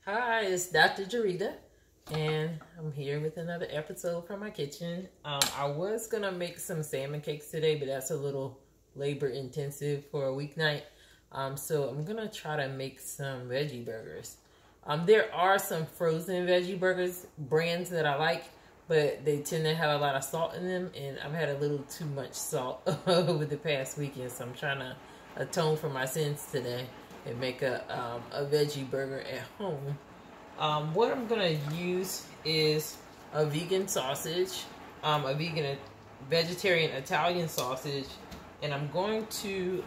Hi, it's Dr. Jarita, and I'm here with another episode from my kitchen. I was gonna make some salmon cakes today, but that's a little labor intensive for a weeknight. So I'm gonna try to make some veggie burgers. There are some frozen veggie burgers brands that I like, but they tend to have a lot of salt in them, and I've had a little too much salt over the past weekend, so I'm trying to atone for my sins today and make a veggie burger at home. What I'm gonna use is a vegan sausage, a vegetarian Italian sausage, and I'm going to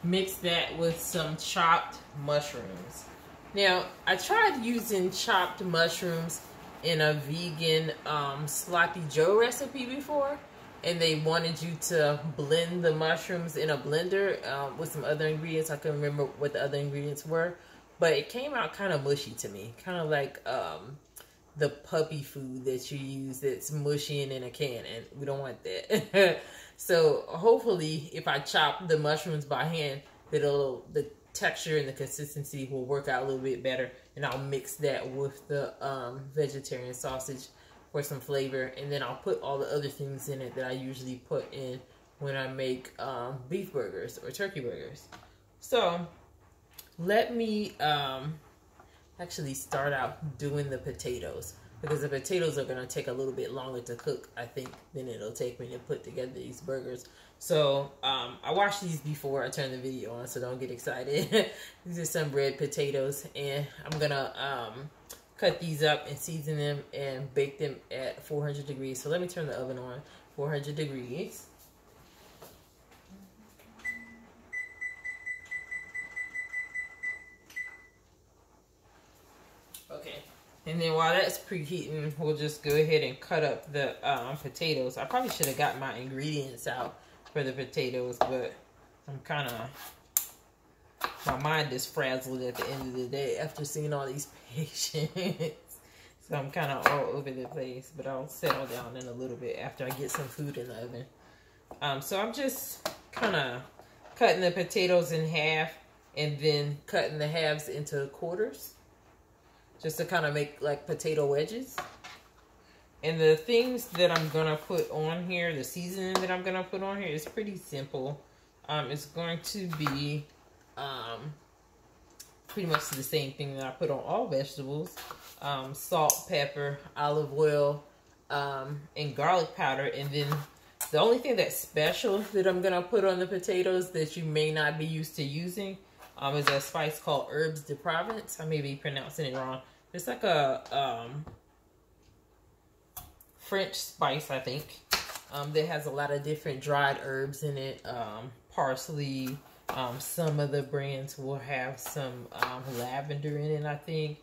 mix that with some chopped mushrooms. Now, I tried using chopped mushrooms in a vegan sloppy joe recipe before, and they wanted you to blend the mushrooms in a blender with some other ingredients. I couldn't remember what the other ingredients were, but it came out kind of mushy to me, kind of like the puppy food that you use that's mushy and in a can, and we don't want that. So hopefully if I chop the mushrooms by hand, the texture and the consistency will work out a little bit better, and I'll mix that with the vegetarian sausage for some flavor, and then I'll put all the other things in it that I usually put in when I make beef burgers or turkey burgers. So let me actually start out doing the potatoes, because the potatoes are going to take a little bit longer to cook, I think, than it'll take me to put together these burgers. So I watched these before I turned the video on, so don't get excited. These are some red potatoes, and I'm going to cut these up and season them and bake them at 400 degrees. So let me turn the oven on, 400 degrees. Okay, and then while that's preheating, we'll just go ahead and cut up the potatoes. I probably should have got my ingredients out for the potatoes, but I'm kind of, my mind is frazzled at the end of the day after seeing all these patients. So I'm kind of all over the place, but I'll settle down in a little bit after I get some food in the oven. So I'm just kind of cutting the potatoes in half and then cutting the halves into quarters, just to kind of make like potato wedges. And the things that I'm going to put on here, the seasoning that I'm going to put on here is pretty simple. It's going to be pretty much the same thing that I put on all vegetables. Salt, pepper, olive oil, and garlic powder. And then the only thing that's special that I'm going to put on the potatoes that you may not be used to using is a spice called herbes de Provence. I may be pronouncing it wrong. It's like a French spice, I think, that has a lot of different dried herbs in it. Parsley. Some of the brands will have some lavender in it, I think.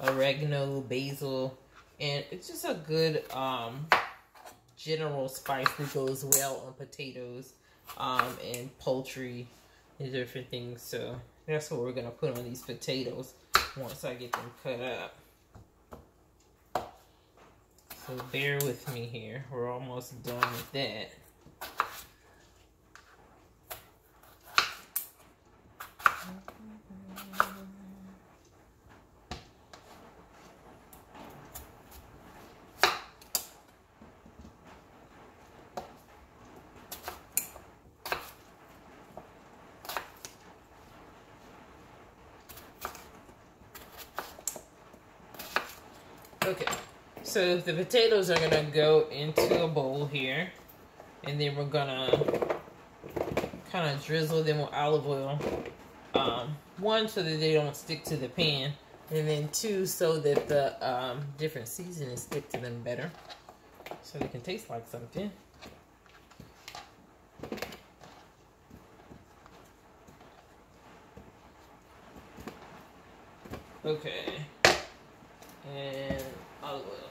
Oregano, basil. And it's just a good general spice that goes well on potatoes and poultry and different things. So that's what we're going to put on these potatoes once I get them cut up. So bear with me here. We're almost done with that. Okay, so the potatoes are gonna go into a bowl here, and then we're gonna kind of drizzle them with olive oil. One, so that they don't stick to the pan, and then two, so that the different seasonings stick to them better, so they can taste like something. Okay, and olive oil.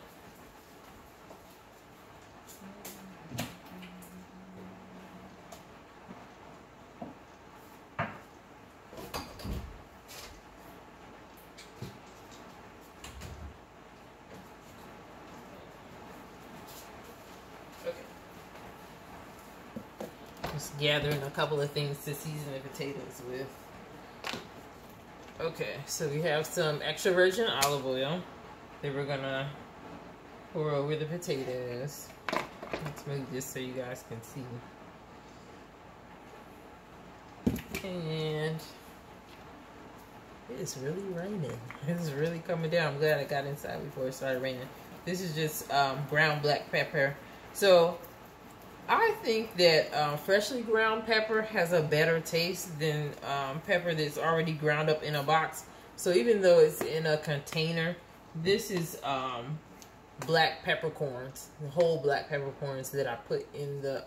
Okay. Just gathering a couple of things to season the potatoes with. Okay, so we have some extra virgin olive oil that we're gonna pour over the potatoes. Let's move this so you guys can see. And it's really raining. It's really coming down. I'm glad I got inside before it started raining. This is just ground black pepper. So I think that freshly ground pepper has a better taste than pepper that's already ground up in a box. So even though it's in a container, this is black peppercorns, the whole black peppercorns that I put in the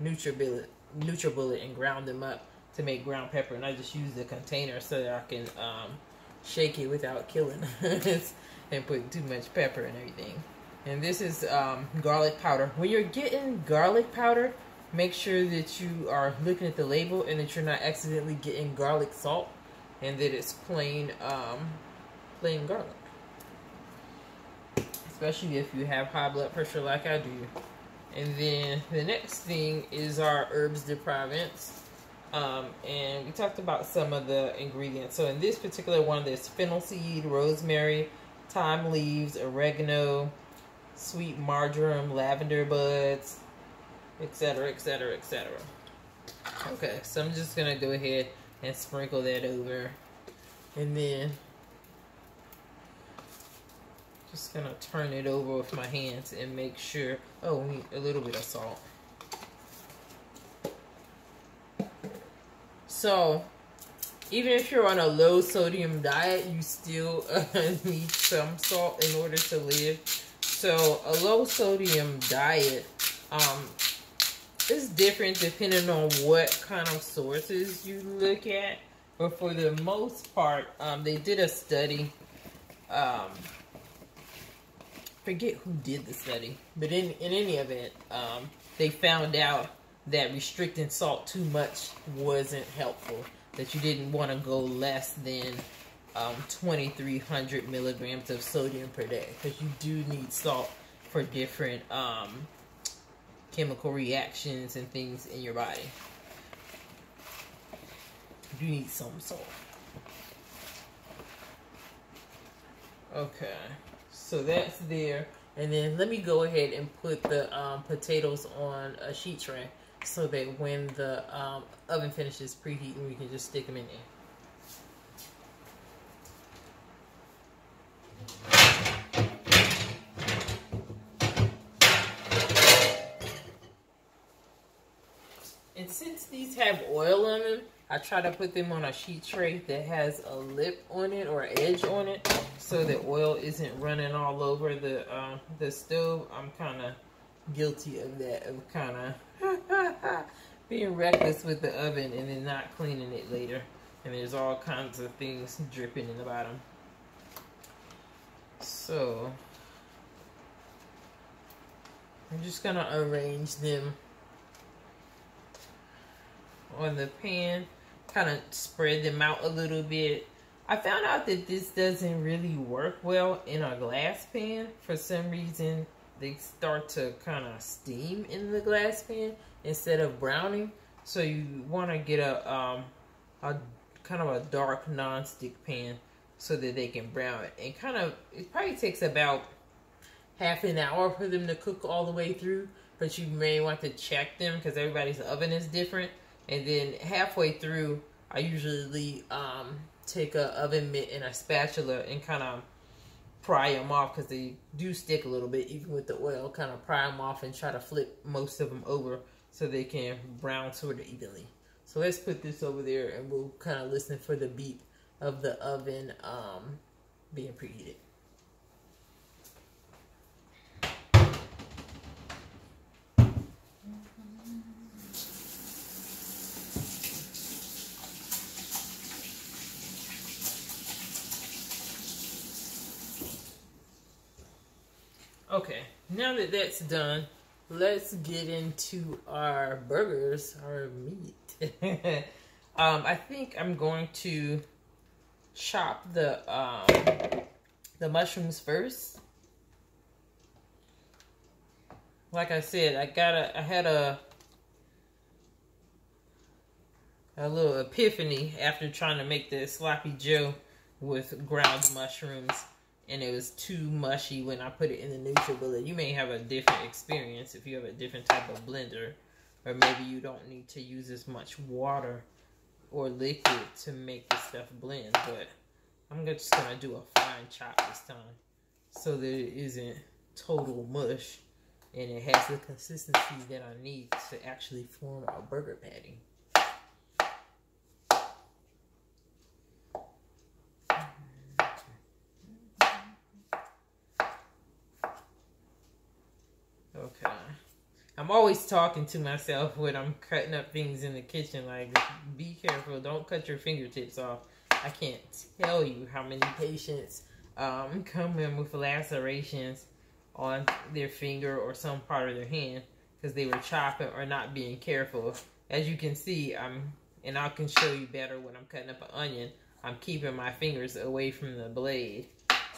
NutriBullet and ground them up to make ground pepper. And I just use the container so that I can shake it without killing and putting too much pepper and everything. And this is garlic powder. When you're getting garlic powder, make sure that you are looking at the label and that you're not accidentally getting garlic salt, and that it's plain garlic. Especially if you have high blood pressure like I do. And then the next thing is our herbs deprivants. And we talked about some of the ingredients. So in this particular one, there's fennel seed, rosemary, thyme leaves, oregano, sweet marjoram, lavender buds, etc., etc., etc. Okay, so I'm just gonna go ahead and sprinkle that over, and then just gonna turn it over with my hands and make sure. Oh, we need a little bit of salt. So even if you're on a low sodium diet, you still need some salt in order to live. So a low sodium diet is different depending on what kind of sources you look at. But for the most part, they did a study. Forget who did the study, but in any event, they found out that restricting salt too much wasn't helpful. That you didn't want to go less than 2,300 milligrams of sodium per day, because you do need salt for different chemical reactions and things in your body. You need some salt. Okay, so that's there. And then let me go ahead and put the potatoes on a sheet tray so that when the oven finishes preheating, we can just stick them in there. And since these have oil on them, I try to put them on a sheet tray that has a lip on it or an edge on it, so the oil isn't running all over the stove. I'm kind of guilty of that, of kind of being reckless with the oven and then not cleaning it later. And there's all kinds of things dripping in the bottom. So I'm just gonna arrange them on the pan, kind of spread them out a little bit. I found out that this doesn't really work well in a glass pan. For some reason, they start to kind of steam in the glass pan instead of browning. So you want to get a kind of a dark non-stick pan so that they can brown it. And it probably takes about half an hour for them to cook all the way through, but you may want to check them because everybody's oven is different. And then halfway through, I usually take a oven mitt and a spatula and kind of pry them off, because they do stick a little bit even with the oil. Kind of pry them off and try to flip most of them over so they can brown sort of evenly. So let's put this over there and we'll kind of listen for the beep of the oven being preheated. Okay, now that that's done, let's get into our burgers, our meat. I think I'm going to chop the mushrooms first. Like I said, I had a a little epiphany after trying to make the sloppy joe with ground mushrooms, and it was too mushy when I put it in the NutriBullet. You may have a different experience if you have a different type of blender, or maybe you don't need to use as much water or liquid to make the stuff blend. But I'm just gonna do a fine chop this time so that it isn't total mush and it has the consistency that I need to actually form a burger patty. Okay. I'm always talking to myself when I'm cutting up things in the kitchen. Like, be careful. Don't cut your fingertips off. I can't tell you how many patients come in with lacerations on their finger or some part of their hand because they were chopping or not being careful. As you can see, and I can show you better when I'm cutting up an onion, I'm keeping my fingers away from the blade.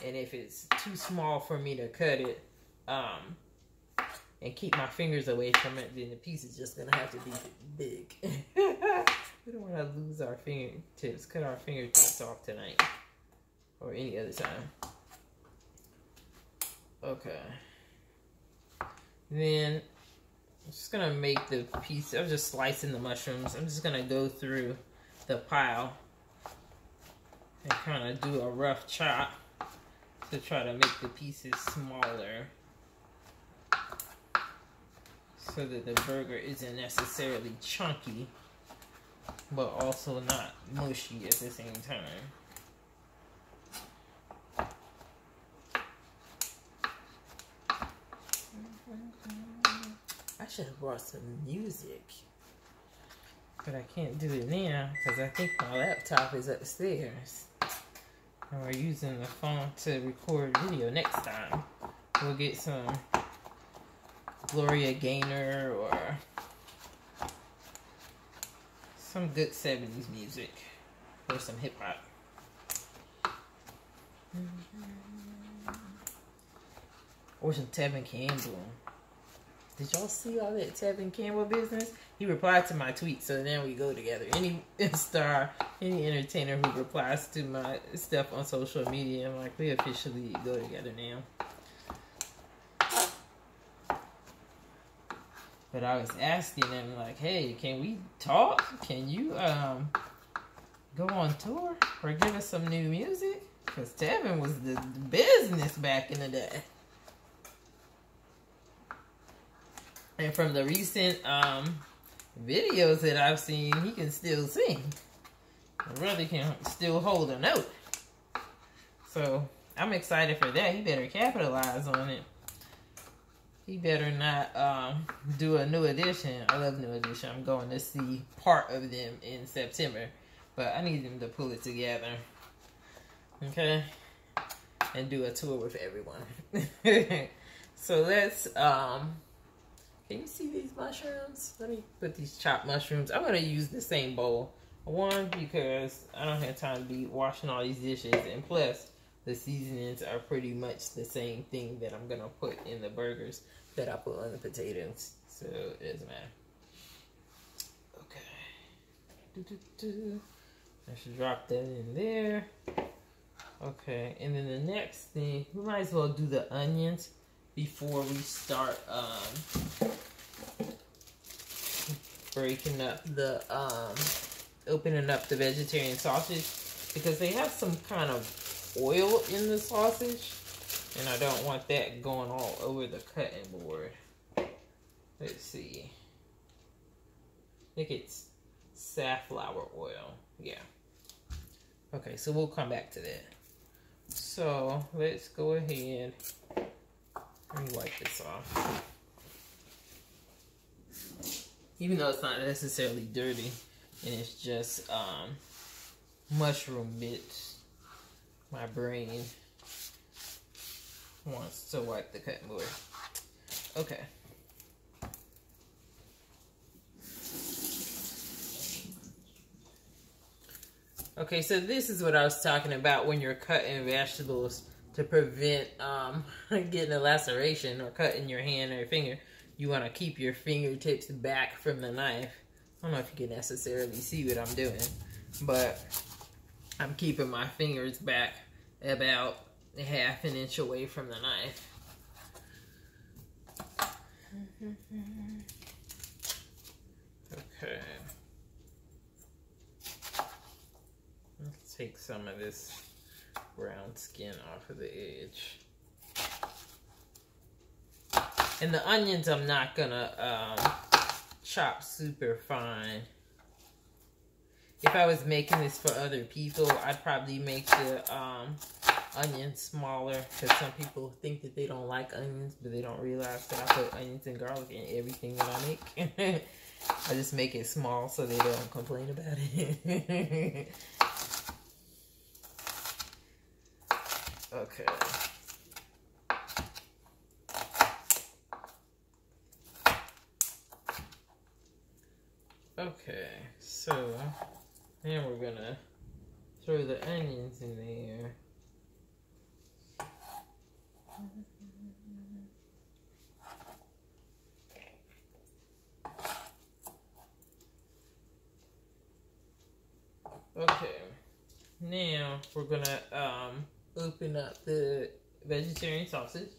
And if it's too small for me to cut it, and keep my fingers away from it, then the piece is just gonna have to be big. We don't want to lose our fingertips, cut our fingertips off tonight or any other time. Okay. Then I'm just gonna make the piece. I'm just slicing the mushrooms. I'm just gonna go through the pile and kind of do a rough chop to try to make the pieces smaller, so that the burger isn't necessarily chunky, but also not mushy at the same time. I should have brought some music, but I can't do it now because I think my laptop is upstairs. And we're using the phone to record video next time. We'll get some Gloria Gaynor or some good 70s music or some hip hop. Or some Tevin Campbell. Did y'all see all that Tevin Campbell business? He replied to my tweet, so now we go together. Any star, any entertainer who replies to my stuff on social media, I'm like, we officially go together now. But I was asking them, like, hey, can we talk? Can you go on tour or give us some new music? Because Tevin was the business back in the day. And from the recent videos that I've seen, he can still sing. The brother can still hold a note. So I'm excited for that. He better capitalize on it. He better not do a new edition. I love New Edition. I'm going to see part of them in September. But I need them to pull it together. Okay? And do a tour with everyone. So let's... can you see these mushrooms? Let me put these chopped mushrooms. I'm going to use the same bowl. One, because I don't have time to be washing all these dishes. And plus, the seasonings are pretty much the same thing that I'm going to put in the burgers that I put on the potatoes. So, it doesn't matter. Okay. I should drop that in there. Okay. And then the next thing, we might as well do the onions before we start breaking up the opening up the vegetarian sausage, because they have some kind of oil in the sausage and I don't want that going all over the cutting board. Let's see. I think it's safflower oil. Yeah. Okay, so we'll come back to that. So let's go ahead. Let me wipe this off. Even though it's not necessarily dirty, and it's just mushroom bits, my brain wants to wipe the cutting board. Okay. Okay, so this is what I was talking about when you're cutting vegetables to prevent getting a laceration or cutting your hand or your finger. You want to keep your fingertips back from the knife I don't know if you can necessarily see what I'm doing, but I'm keeping my fingers back about ½ an inch away from the knife. Okay. Let's take some of this brown skin off of the edge. And the onions I'm not gonna chop super fine. If I was making this for other people, I'd probably make the onions smaller, because some people think that they don't like onions, but they don't realize that I put onions and garlic in everything that I make. I just make it small so they don't complain about it. Okay. Okay, so then we're gonna throw the onions in there. Okay, now we're gonna open up the vegetarian sausage.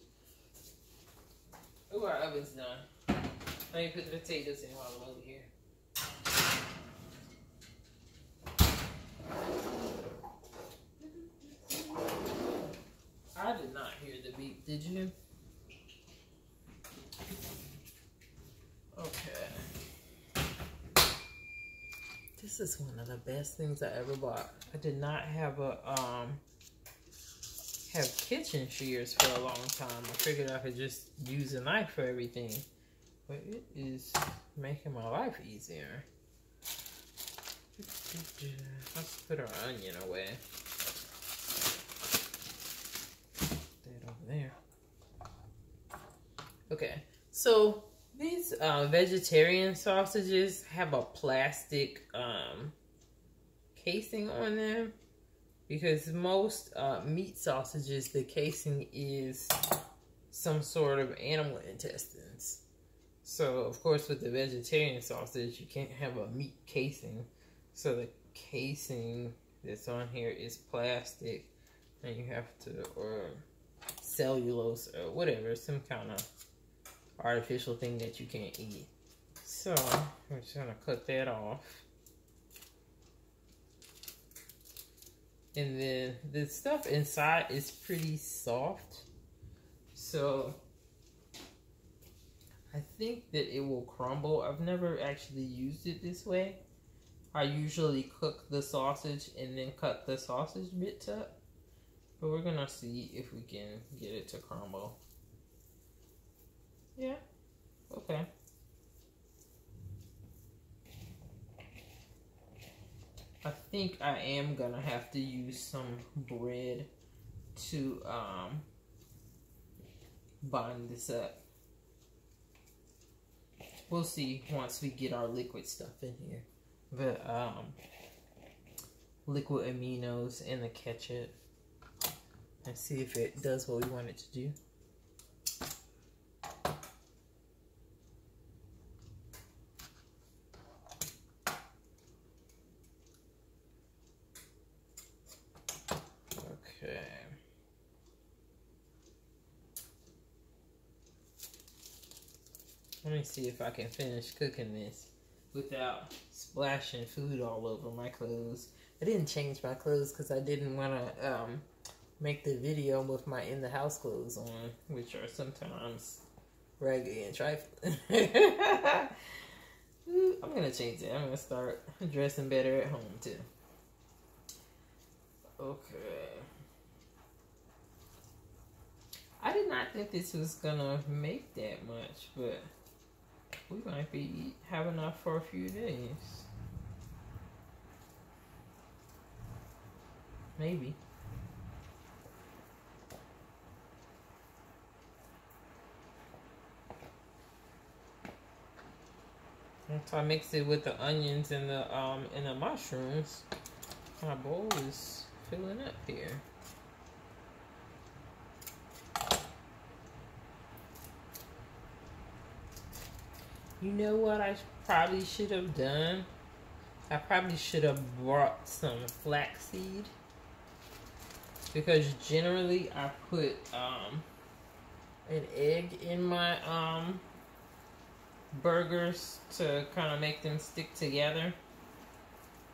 Oh, our oven's done. Let me put the potatoes in while I'm over here. I did not hear the beep, did you? Okay. This is one of the best things I ever bought. I did not have have kitchen shears for a long time. I figured I could just use a knife for everything. But it is making my life easier. Let's put our onion away. That over there. Okay, so these vegetarian sausages have a plastic casing on them, because most meat sausages, the casing is some sort of animal intestines. So, of course, with the vegetarian sausage, you can't have a meat casing. So the casing that's on here is plastic, and you have to, or cellulose, or whatever, some kind of artificial thing that you can't eat. So, I'm just gonna cut that off. And then the stuff inside is pretty soft. So I think that it will crumble. I've never actually used it this way. I usually cook the sausage and then cut the sausage bits up. But we're gonna see if we can get it to crumble. Yeah, okay. I think I am gonna have to use some bread to bind this up. We'll see once we get our liquid stuff in here. The liquid aminos and the ketchup. And see if it does what we want it to do. Okay. Let me see if I can finish cooking this without splashing food all over my clothes. I didn't change my clothes because I didn't want to make the video with my in the house clothes on, which are sometimes raggedy and trifling. I'm gonna change it. I'm gonna start dressing better at home too. Okay. I did not think this was gonna make that much, but we might have enough for a few days. Maybe. Once I mix it with the onions and the mushrooms, my bowl is filling up here. You know what I probably should have done? I probably should have brought some flaxseed, because generally I put an egg in my burgers to kind of make them stick together.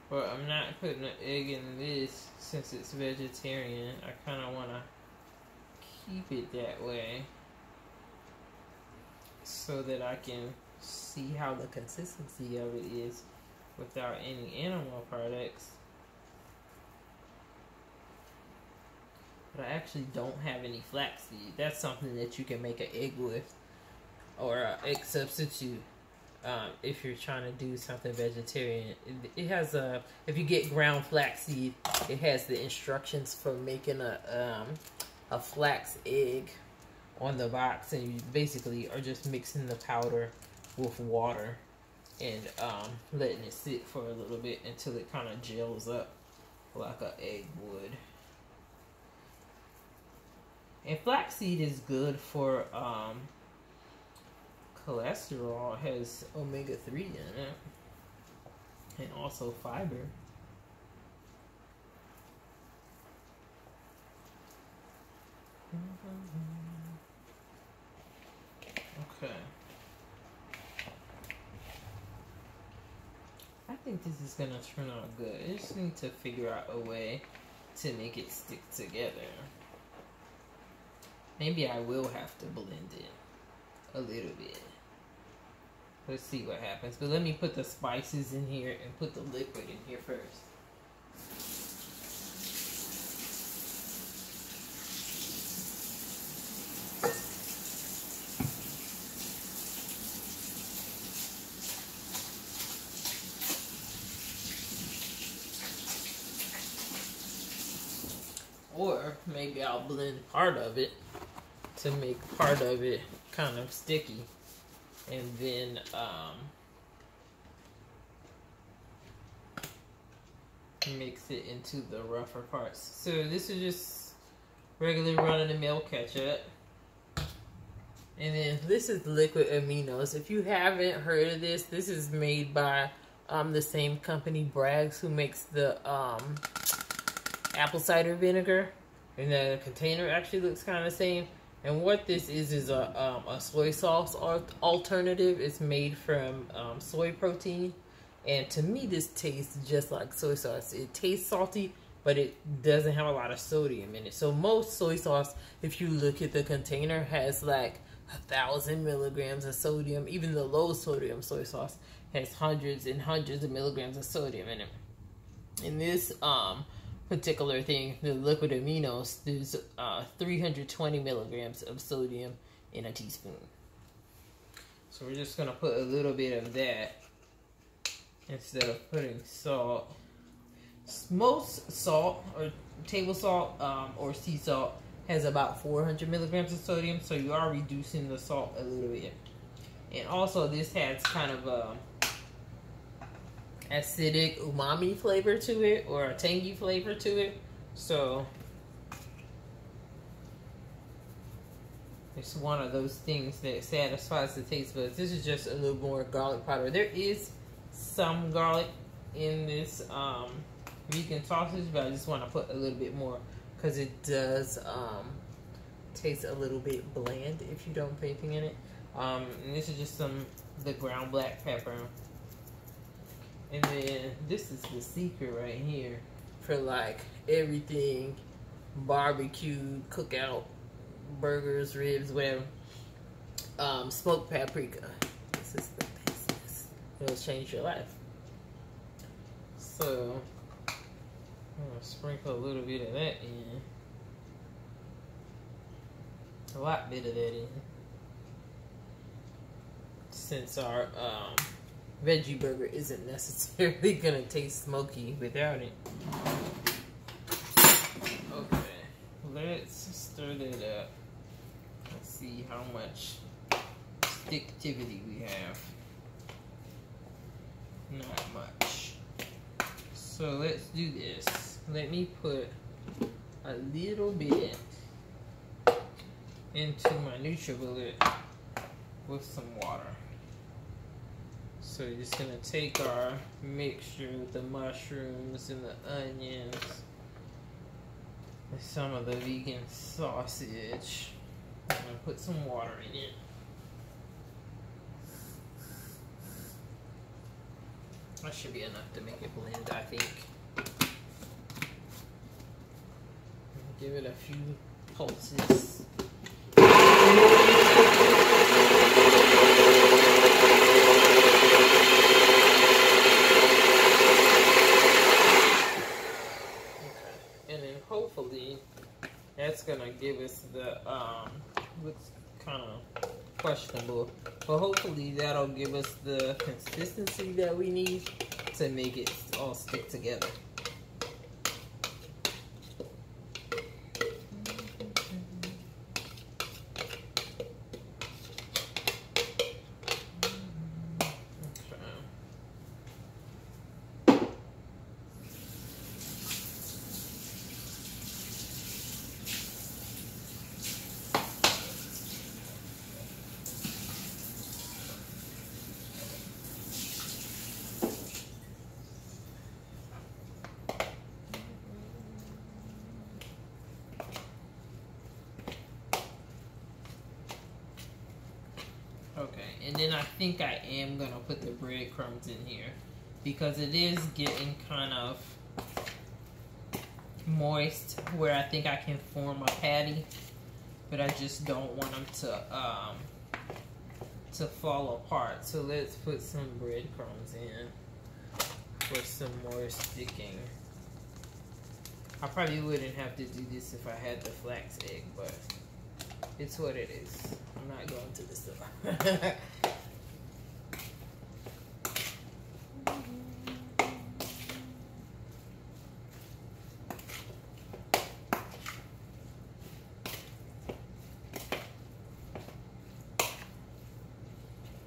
But I'm not putting an egg in this since it's vegetarian. I kind of want to keep it that way so that I can see how the consistency of it is without any animal products. But I actually don't have any flaxseed. That's something that you can make an egg with, or an egg substitute. If you're trying to do something vegetarian, it has if you get ground flaxseed, it has the instructions for making a flax egg on the box, and you basically are just mixing the powder with water and letting it sit for a little bit until it kind of gels up like an egg would. And flaxseed is good for cholesterol. It has omega-3 in it, and also fiber. Okay. I think this is gonna turn out good. I just need to figure out a way to make it stick together. Maybe I will have to blend it a little bit. Let's see what happens. But let me put the spices in here and put the liquid in here first. Or maybe I'll blend part of it to make part of it kind of sticky, and then mix it into the rougher parts. So this is just regular run-of-the-mill ketchup, and then this is liquid aminos. If you haven't heard of this, this is made by the same company, Bragg, who makes the apple cider vinegar, and the container actually looks kind of the same. And what this is a soy sauce alternative. It's made from soy protein, and to me this tastes just like soy sauce. It tastes salty, but it doesn't have a lot of sodium in it. So most soy sauce, if you look at the container, has like 1,000 milligrams of sodium. Even the low sodium soy sauce has hundreds and hundreds of milligrams of sodium in it. In this particular thing, the liquid aminos, there's 320 milligrams of sodium in a teaspoon. So we're just gonna put a little bit of that instead of putting salt. Most salt, or table salt, or sea salt, has about 400 milligrams of sodium, so you are reducing the salt a little bit. And also this has kind of a acidic umami flavor to it, or a tangy flavor to it. So it's one of those things that satisfies the taste buds. This is just a little more garlic powder. There is some garlic in this vegan sausage, but I just want to put a little bit more because it does taste a little bit bland if you don't put anything in it. And this is just the ground black pepper. And then this is the secret right here for like everything barbecue, cookout, burgers, ribs, whatever. Smoked paprika. This is the business. It'll change your life. So I'm gonna sprinkle a little bit of that in. A lot bit of that in. Since our veggie burger isn't necessarily gonna taste smoky without it. Okay, let's stir that up. Let's see how much sticktivity we have. Not much. So let's do this. Let me put a little bit into my NutriBullet with some water. So you're just gonna take our mixture with the mushrooms and the onions and some of the vegan sausage. I'm gonna put some water in it. That should be enough to make it blend, I think. Give it a few pulses. Hopefully that's gonna give us the looks kind of questionable, but hopefully that'll give us the consistency that we need to make it all stick together. Okay, and then I think I am gonna put the breadcrumbs in here because it is getting kind of moist where I think I can form a patty, but I just don't want them to fall apart. So let's put some breadcrumbs in for some more sticking. I probably wouldn't have to do this if I had the flax egg, but it's what it is. I'm not going to the store.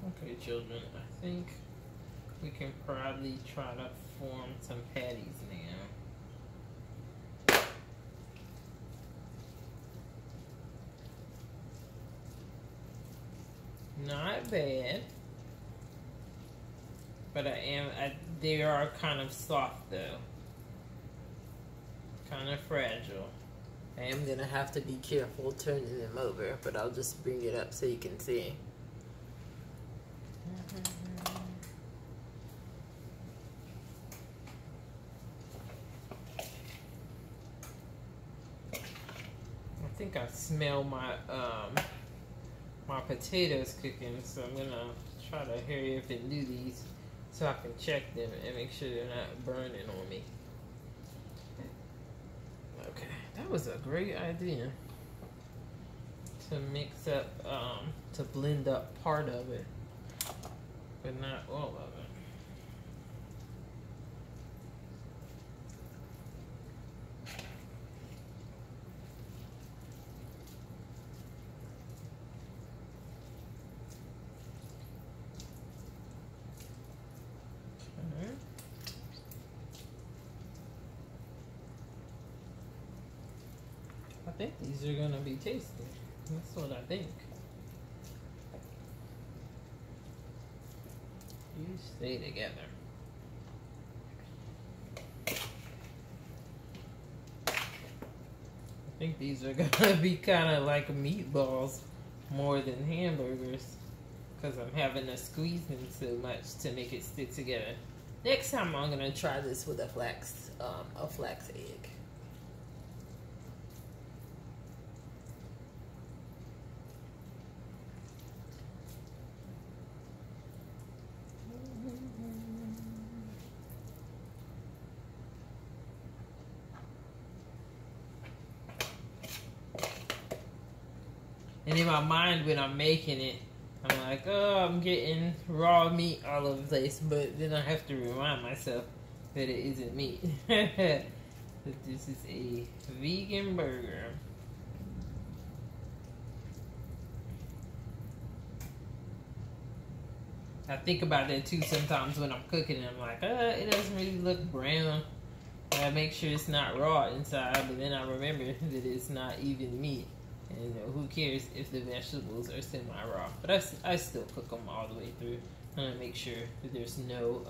Okay, children, I think we can probably try to form some patties now. Not bad, but they are kind of soft though, kind of fragile. I am gonna have to be careful turning them over, but I'll just bring it up so you can see. I think I smell my my potatoes cooking, so I'm gonna try to hurry up and do these so I can check them and make sure they're not burning on me. Okay, that was a great idea to mix up, to blend up part of it, but not all of it. I think these are gonna be tasty. That's what I think. You stay together. I think these are gonna be kind of like meatballs more than hamburgers because I'm having to squeeze them so much to make it stick together. Next time I'm gonna try this with a flax egg. And in my mind, when I'm making it, I'm like, oh, I'm getting raw meat all over the place. But then I have to remind myself that it isn't meat. That this is a vegan burger. I think about that too sometimes when I'm cooking. I'm like, it doesn't really look brown. I make sure it's not raw inside, but then I remember that it's not even meat. And who cares if the vegetables are semi-raw? But I still cook them all the way through. I'm gonna make sure that there's no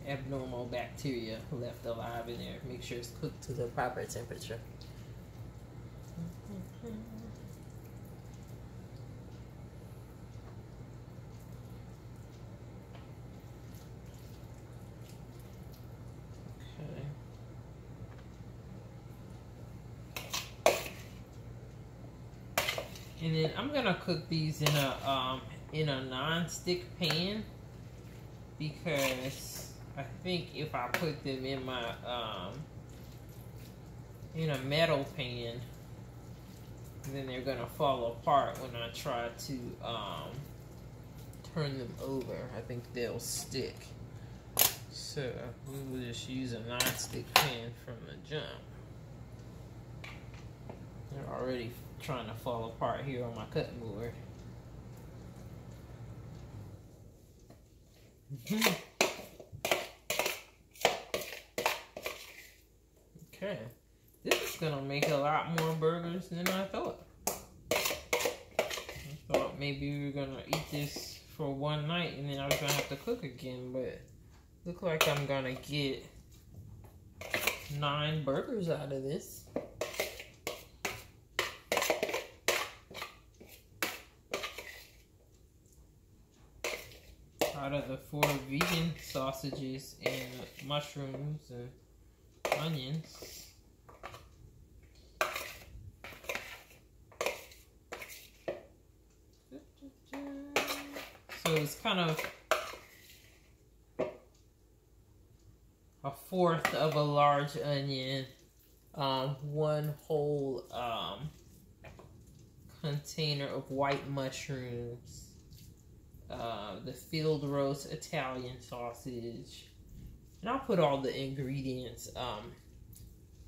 abnormal bacteria left alive in there. Make sure it's cooked to the proper temperature. And then I'm gonna cook these in a non-stick pan, because I think if I put them in my in a metal pan, then they're gonna fall apart when I try to turn them over. I think they'll stick. So we will just use a non-stick pan from the jump. They're already trying to fall apart here on my cutting board. Okay, this is gonna make a lot more burgers than I thought. I thought maybe we were gonna eat this for one night and then I was gonna have to cook again, but look like I'm gonna get 9 burgers out of this. Out of the 4 vegan sausages and mushrooms and onions. So it's kind of a 1/4 of a large onion, 1 whole container of white mushrooms, the field roast Italian sausage, and I'll put all the ingredients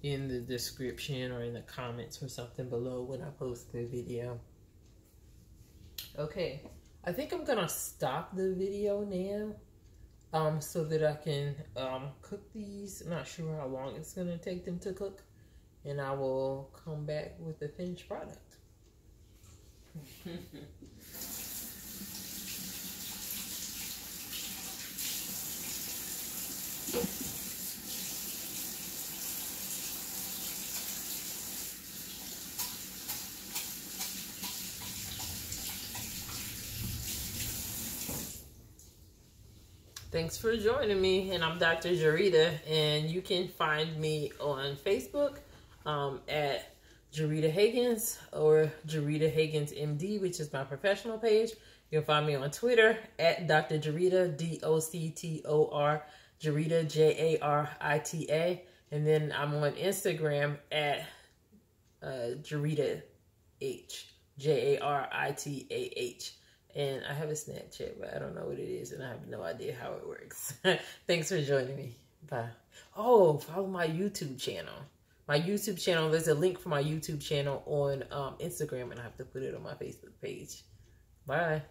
in the description or in the comments or something below when I post the video. Okay, I think I'm gonna stop the video now so that I can cook these. I'm not sure how long it's gonna take them to cook, and I will come back with the finished product. Thanks for joining me, and I'm Dr. Jarita, and you can find me on Facebook at Jarita Higgins or Jarita Higgins MD, which is my professional page. You can find me on Twitter at Dr. Jarita, DOCTOR, Jarita, JARITA, and then I'm on Instagram at Jarita H, JARITAH. And I have a Snapchat, but I don't know what it is, and I have no idea how it works. Thanks for joining me. Bye. Oh, follow my YouTube channel. My YouTube channel, there's a link for my YouTube channel on Instagram, and I have to put it on my Facebook page. Bye.